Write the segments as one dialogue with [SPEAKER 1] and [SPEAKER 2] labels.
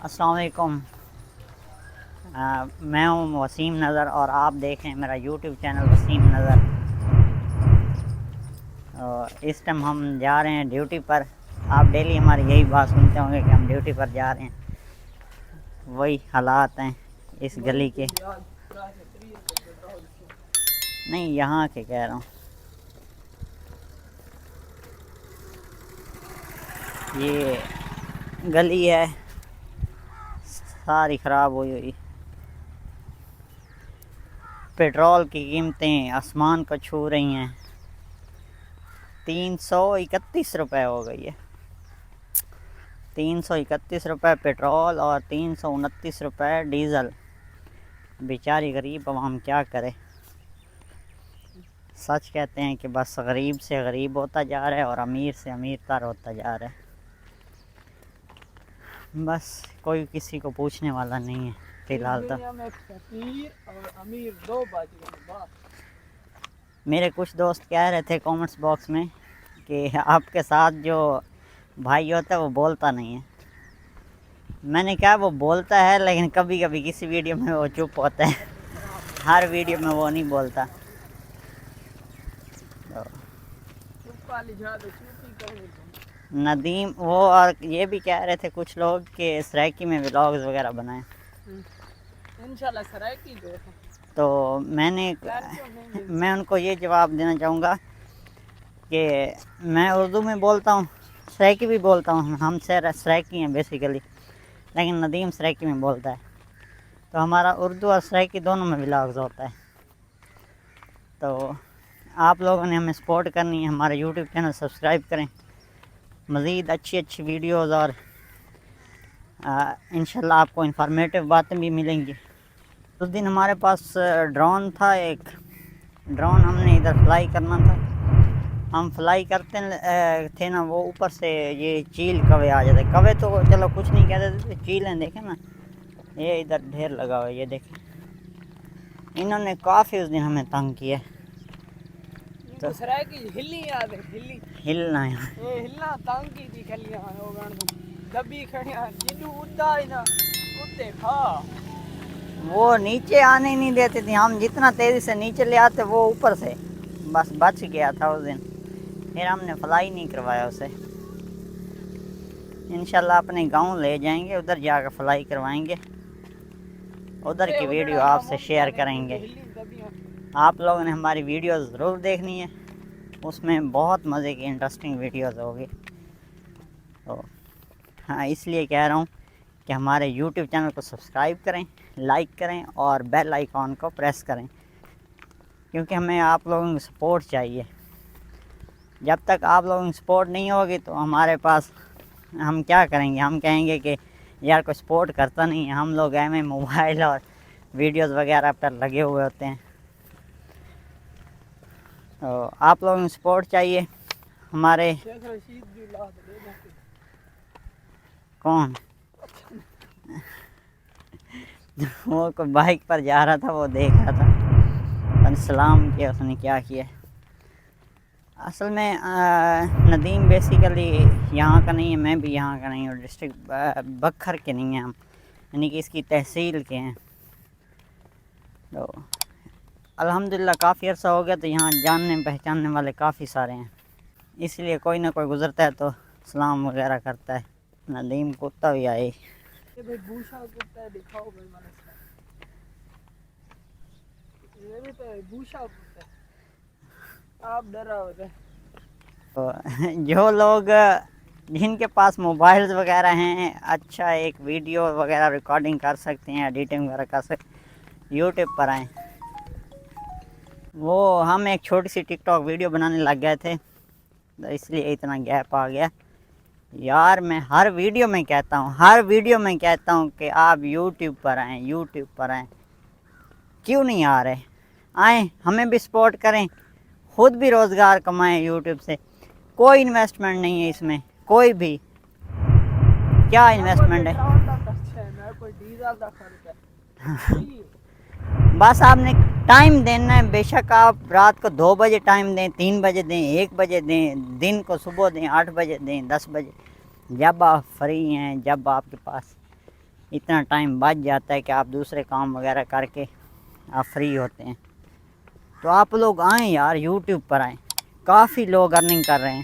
[SPEAKER 1] السلام علیکم، میں ہوں وسیم نظر اور آپ دیکھ رہے ہیں میرا یوٹیوب چینل وسیم نظر۔ اس ٹائم ہم جا رہے ہیں ڈیوٹی پر۔ آپ ڈیلی ہماری یہی بات سنتے ہوں گے کہ ہم ڈیوٹی پر جا رہے ہیں، وہی حالات ہیں اس گلی کے، نہیں یہاں کے کہہ رہا ہوں۔ یہ گلی ہے ساری خراب ہوئی ہوئی، پیٹرول کی قیمتیں آسمان کو چھو رہی ہیں۔ 331 روپے ہو گئی ہے، 331 روپے پیٹرول اور 329 روپے ڈیزل۔ بیچاری غریب عوام کیا کرے؟ سچ کہتے ہیں کہ بس غریب سے غریب ہوتا جا رہا ہے اور امیر سے امیر تر ہوتا جا رہا ہے، بس کوئی کسی کو پوچھنے والا نہیں ہے فی الحال تو۔ میرے کچھ دوست کہہ رہے تھے کامنٹس باکس میں کہ آپ کے ساتھ جو بھائی ہوتا ہے وہ بولتا نہیں ہے۔ میں نے کہا وہ بولتا ہے لیکن کبھی کبھی کسی ویڈیو میں وہ چپ ہوتا ہے، ہر ویڈیو میں وہ نہیں بولتا۔ ندیم وہ اور یہ بھی کہہ رہے تھے کچھ لوگ کہ سریکی میں ولاگز وغیرہ بنائیں،
[SPEAKER 2] انشاءاللہ سرائکی جو ہے
[SPEAKER 1] تو میں ان کو یہ جواب دینا چاہوں گا کہ میں اردو میں بولتا ہوں، سریکی بھی بولتا ہوں، ہم سریکی ہیں بیسیکلی، لیکن ندیم سریکی میں بولتا ہے، تو ہمارا اردو اور سریکی دونوں میں ولاگز ہوتا ہے۔ تو آپ لوگوں نے ہمیں سپورٹ کرنی ہے، ہمارے یوٹیوب چینل سبسکرائب کریں، مزید اچھی ویڈیوز اور انشاءاللہ آپ کو انفارمیٹیو باتیں بھی ملیں گی۔ اس دن ہمارے پاس ڈرون تھا، ایک ڈرون ہم نے ادھر فلائی کرنا تھا، ہم فلائی کرتے تھے نا، وہ اوپر سے یہ چیل کوے آ جاتے، کوے تو چلو کچھ نہیں کہتے تھے، چیلیں دیکھیں نا، یہ ادھر ڈھیر لگا ہوا ہے، یہ دیکھیں، انہوں نے کافی اس دن ہمیں تنگ کیا،
[SPEAKER 2] تو سرائکی ہلی یاد ہے،
[SPEAKER 1] ہلنا ہے،
[SPEAKER 2] ہلنا تنگ کی تھی کھلیاں ہوگان دبی کھڑیاں جنو اڑتا ہی نا کتے کھا،
[SPEAKER 1] وہ نیچے آنے نہیں دیتے تھے، ہم جتنا تیزی سے نیچے لے آتے وہ اوپر سے بس بچ گیا تھا اس دن، پھر ہم نے فلائی نہیں کروایا اسے۔ انشاءاللہ اپنے گاؤں لے جائیں گے، ادھر جا کر فلائی کروائیں گے، ادھر کی ویڈیو آپ سے شیئر کریں گے۔ آپ لوگوں نے ہماری ویڈیوز ضرور دیکھنی ہے، اس میں بہت مزے کی انٹرسٹنگ ویڈیوز ہوگی، تو ہاں اس لیے کہہ رہا ہوں کہ ہمارے یوٹیوب چینل کو سبسکرائب کریں، لائک کریں اور بیل آئیکن کو پریس کریں، کیونکہ ہمیں آپ لوگوں کی سپورٹ چاہیے۔ جب تک آپ لوگوں کی سپورٹ نہیں ہوگی تو ہمارے پاس ہم کیا کریں گے؟ ہم کہیں گے کہ یار کوئی سپورٹ کرتا نہیں ہے، ہم لوگ ایویں موبائل اور ویڈیوز وغیرہ پر لگے ہوئے ہوتے ہیں، تو آپ لوگوں کی سپورٹ چاہیے۔ ہمارے کون وہ کوئی بائک پر جا رہا تھا، وہ دیکھ رہا تھا، سلام کیا اس نے، کیا کیا۔ اصل میں ندیم بیسیکلی یہاں کا نہیں ہے، میں بھی یہاں کا نہیں ہوں، ڈسٹرکٹ بکھر کے نہیں ہیں ہم، یعنی کہ اس کی تحصیل کے ہیں، تو الحمدللہ کافی عرصہ ہو گیا، تو یہاں جاننے پہچاننے والے کافی سارے ہیں، اس لیے کوئی نہ کوئی گزرتا ہے تو سلام وغیرہ کرتا ہے۔ ندیم کتا بھی آئے،
[SPEAKER 2] یہ بھائی بوشا کتا ہے، دکھاؤ بھائی والا سا، یہ بھی تو بوشا کتا ہے، آپ ڈرا ہو جائے۔
[SPEAKER 1] تو جو لوگ جن کے پاس موبائلز وغیرہ ہیں، اچھا ایک ویڈیو وغیرہ ریکارڈنگ کر سکتے ہیں، ایڈیٹنگ وغیرہ کر سکتے ہیں، یوٹیوب پر آئیں۔ وہ ہم ایک چھوٹی سی ٹک ٹاک ویڈیو بنانے لگ گئے تھے، تو اس لیے اتنا گیپ آ گیا۔ یار میں ہر ویڈیو میں کہتا ہوں کہ آپ یوٹیوب پر آئیں، یوٹیوب پر آئیں، کیوں نہیں آ رہے؟ آئیں، ہمیں بھی سپورٹ کریں، خود بھی روزگار کمائیں یوٹیوب سے، کوئی انویسٹمنٹ نہیں ہے اس میں، کوئی بھی، کیا انویسٹمنٹ ہے؟ بس آپ نے ٹائم دینا ہے، بے شک آپ رات کو 2 بجے ٹائم دیں، 3 بجے دیں، 1 بجے دیں، دن کو صبح دیں، 8 بجے دیں، 10 بجے، جب آپ فری ہیں، جب آپ کے پاس اتنا ٹائم بچ جاتا ہے کہ آپ دوسرے کام وغیرہ کر کے آپ فری ہوتے ہیں. تو آپ لوگ آئیں یار, یوٹیوب پر آئیں, کافی لوگ ارننگ کر رہے ہیں.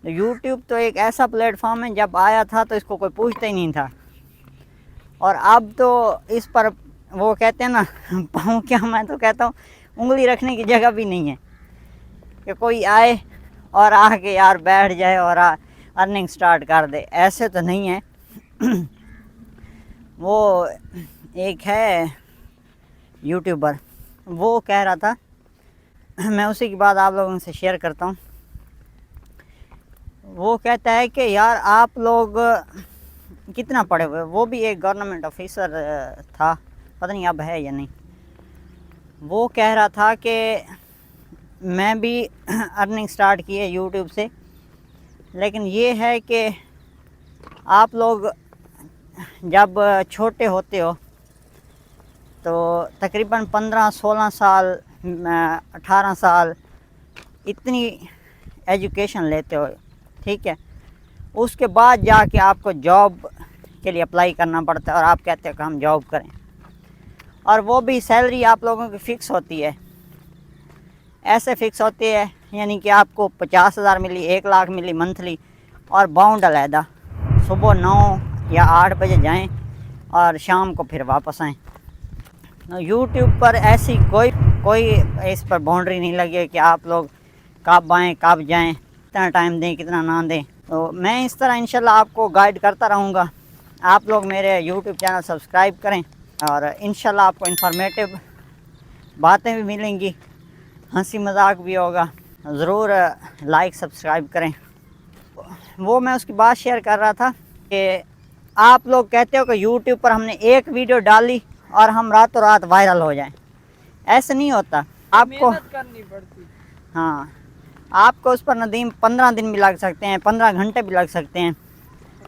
[SPEAKER 1] یوٹیوب تو ایک ایسا پلیٹ فارم ہے, جب آیا تھا تو اس کو کوئی پوچھتا ہی نہیں تھا, اور اب تو اس پر وہ کہتے ہیں نا پاؤں کیا, میں تو کہتا ہوں انگلی رکھنے کی جگہ بھی نہیں ہے کہ کوئی آئے اور آ کے یار بیٹھ جائے اور ارننگ سٹارٹ کر دے. ایسے تو نہیں ہے. وہ ایک ہے یوٹیوبر, وہ کہہ رہا تھا, میں اسی کی بات آپ لوگوں سے شیئر کرتا ہوں. وہ کہتا ہے کہ یار آپ لوگ کتنا پڑھے ہوئے, وہ بھی ایک گورنمنٹ آفیسر تھا, پتہ نہیں اب ہے یا نہیں. وہ کہہ رہا تھا کہ میں بھی ارننگ سٹارٹ کی ہے یوٹیوب سے, لیکن یہ ہے کہ آپ لوگ جب چھوٹے ہوتے ہو تو تقریباً 15-16 سال 18 سال اتنی ایجوکیشن لیتے ہو, ٹھیک ہے. اس کے بعد جا کے آپ کو جاب کے لیے اپلائی کرنا پڑتا ہے, اور آپ کہتے ہیں کہ ہم جاب کریں, اور وہ بھی سیلری آپ لوگوں کی فکس ہوتی ہے. ایسے فکس ہوتی ہے یعنی کہ آپ کو 50,000 ملی, 1 لاکھ ملی منتھلی, اور باؤنڈ علیحدہ, صبح 9 یا 8 بجے جائیں اور شام کو پھر واپس آئیں. یوٹیوب پر ایسی کوئی اس پر باؤنڈری نہیں لگی ہے کہ آپ لوگ کب آئیں کب جائیں, کتنا ٹائم دیں کتنا نہ دیں. تو میں اس طرح انشاءاللہ آپ کو گائیڈ کرتا رہوں گا. آپ لوگ میرے یوٹیوب چینل سبسکرائب کریں, اور انشاءاللہ آپ کو انفارمیٹیو باتیں بھی ملیں گی, ہنسی مذاق بھی ہوگا. ضرور لائک سبسکرائب کریں. وہ میں اس کی بات شیئر کر رہا تھا کہ آپ لوگ کہتے ہو کہ یوٹیوب پر ہم نے ایک ویڈیو ڈالی اور ہم راتوں رات وائرل ہو جائیں. ایسے نہیں ہوتا. آپ کو
[SPEAKER 2] محنت کرنی پڑتی.
[SPEAKER 1] ہاں, آپ کو اس پر ندیم 15 دن بھی لگ سکتے ہیں, 15 گھنٹے بھی لگ سکتے ہیں.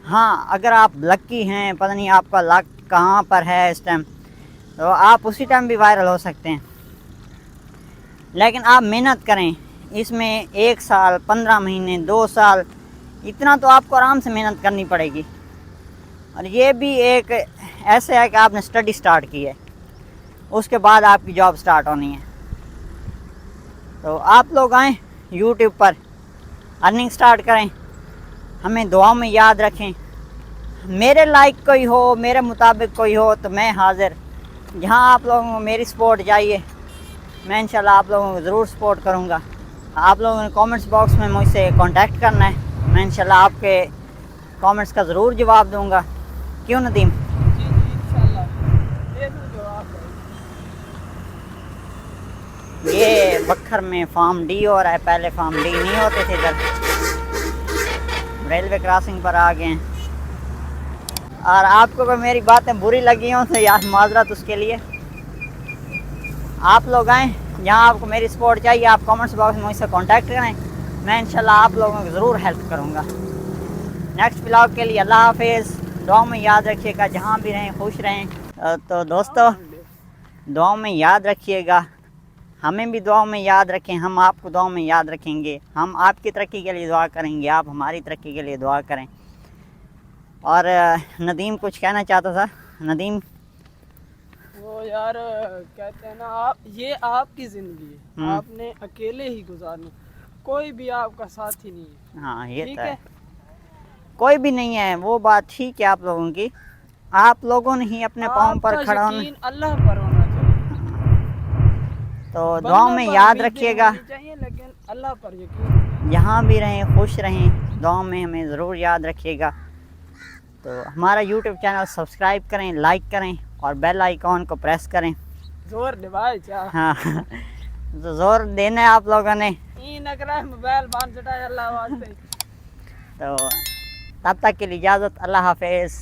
[SPEAKER 1] ہاں, اگر آپ لکی ہیں, پتہ نہیں آپ کا لک کہاں پر ہے اس ٹائم, تو آپ اسی ٹائم بھی وائرل ہو سکتے ہیں. لیکن آپ محنت کریں, اس میں 1 سال 15 مہینے 2 سال اتنا تو آپ کو آرام سے محنت کرنی پڑے گی. اور یہ بھی ایک ایسے ہے کہ آپ نے سٹڈی سٹارٹ کی ہے, اس کے بعد آپ کی جاب سٹارٹ ہونی ہے. تو آپ لوگ آئیں یوٹیوب پر, ارننگ سٹارٹ کریں, ہمیں دعاؤں میں یاد رکھیں. میرے لائک کوئی ہو, میرے مطابق کوئی ہو تو میں حاضر. جہاں آپ لوگوں کو میری سپورٹ چاہیے, میں انشاءاللہ آپ لوگوں کو ضرور سپورٹ کروں گا. آپ لوگوں نے کامنٹس باکس میں مجھ سے کانٹیکٹ کرنا ہے, میں انشاءاللہ آپ کے کامنٹس کا ضرور جواب دوں گا. کیوں ندیم؟
[SPEAKER 2] جی انشاءاللہ دے دوں جواب.
[SPEAKER 1] یہ بکھر میں فارم ڈی ہو رہا ہے, پہلے فارم ڈی نہیں ہوتے تھے. ادھر ریلوے کراسنگ پر آ گئے ہیں. اور آپ کو کوئی میری باتیں بری لگی ہوں تو یار معذرت اس کے لیے. آپ لوگ آئیں, جہاں آپ کو میری سپورٹ چاہیے آپ کامنٹس باکس میں مجھ سے کانٹیکٹ کریں, میں انشاءاللہ آپ لوگوں کو ضرور ہیلپ کروں گا. نیکسٹ ولاگ کے لیے اللہ حافظ. دعاؤں میں یاد رکھیے گا, جہاں بھی رہیں خوش رہیں. تو دوستو دعاؤں میں یاد رکھیے گا, ہمیں بھی دعاؤں میں یاد رکھیں, ہم آپ کو دعاؤں میں یاد رکھیں گے. ہم آپ کی ترقی کے لیے دعا کریں گے, آپ ہماری ترقی کے لیے دعا کریں. اور ندیم کچھ کہنا چاہتا تھا. ندیم؟
[SPEAKER 2] وہ یار کہتے ہیں نا, یہ آپ کی زندگی ہے, آپ نے اکیلے ہی گزارنا, کوئی بھی آپ کا ساتھی نہیں ہے.
[SPEAKER 1] ہاں یہ
[SPEAKER 2] ٹھیک
[SPEAKER 1] تو ہے, کوئی بھی نہیں ہے, وہ بات ٹھیک ہے آپ لوگوں کی. آپ لوگوں نے ہی اپنے پاؤں
[SPEAKER 2] آپ
[SPEAKER 1] پر
[SPEAKER 2] کا
[SPEAKER 1] کھڑا ہونا.
[SPEAKER 2] یقین اللہ پر ہونا چاہیے.
[SPEAKER 1] تو دعاؤں
[SPEAKER 2] بندوں
[SPEAKER 1] میں
[SPEAKER 2] پر
[SPEAKER 1] یاد
[SPEAKER 2] امیدیں
[SPEAKER 1] رکھیے گا,
[SPEAKER 2] ہونی چاہیے لیکن اللہ پر یقین.
[SPEAKER 1] جہاں بھی رہیں خوش رہیں. دعاؤں میں ہمیں ضرور یاد رکھیے گا. تو ہمارا یوٹیوب چینل سبسکرائب کریں, لائک کریں, اور بیل آئیکن کو پریس کریں.
[SPEAKER 2] زور دے بھائی چا.
[SPEAKER 1] ہاں تو زور دینا ہے آپ لوگوں نے.
[SPEAKER 2] این اگر موبائل بان چٹائے اللہ واسطے.
[SPEAKER 1] تو تب تک کے لیے اجازت, اللہ حافظ.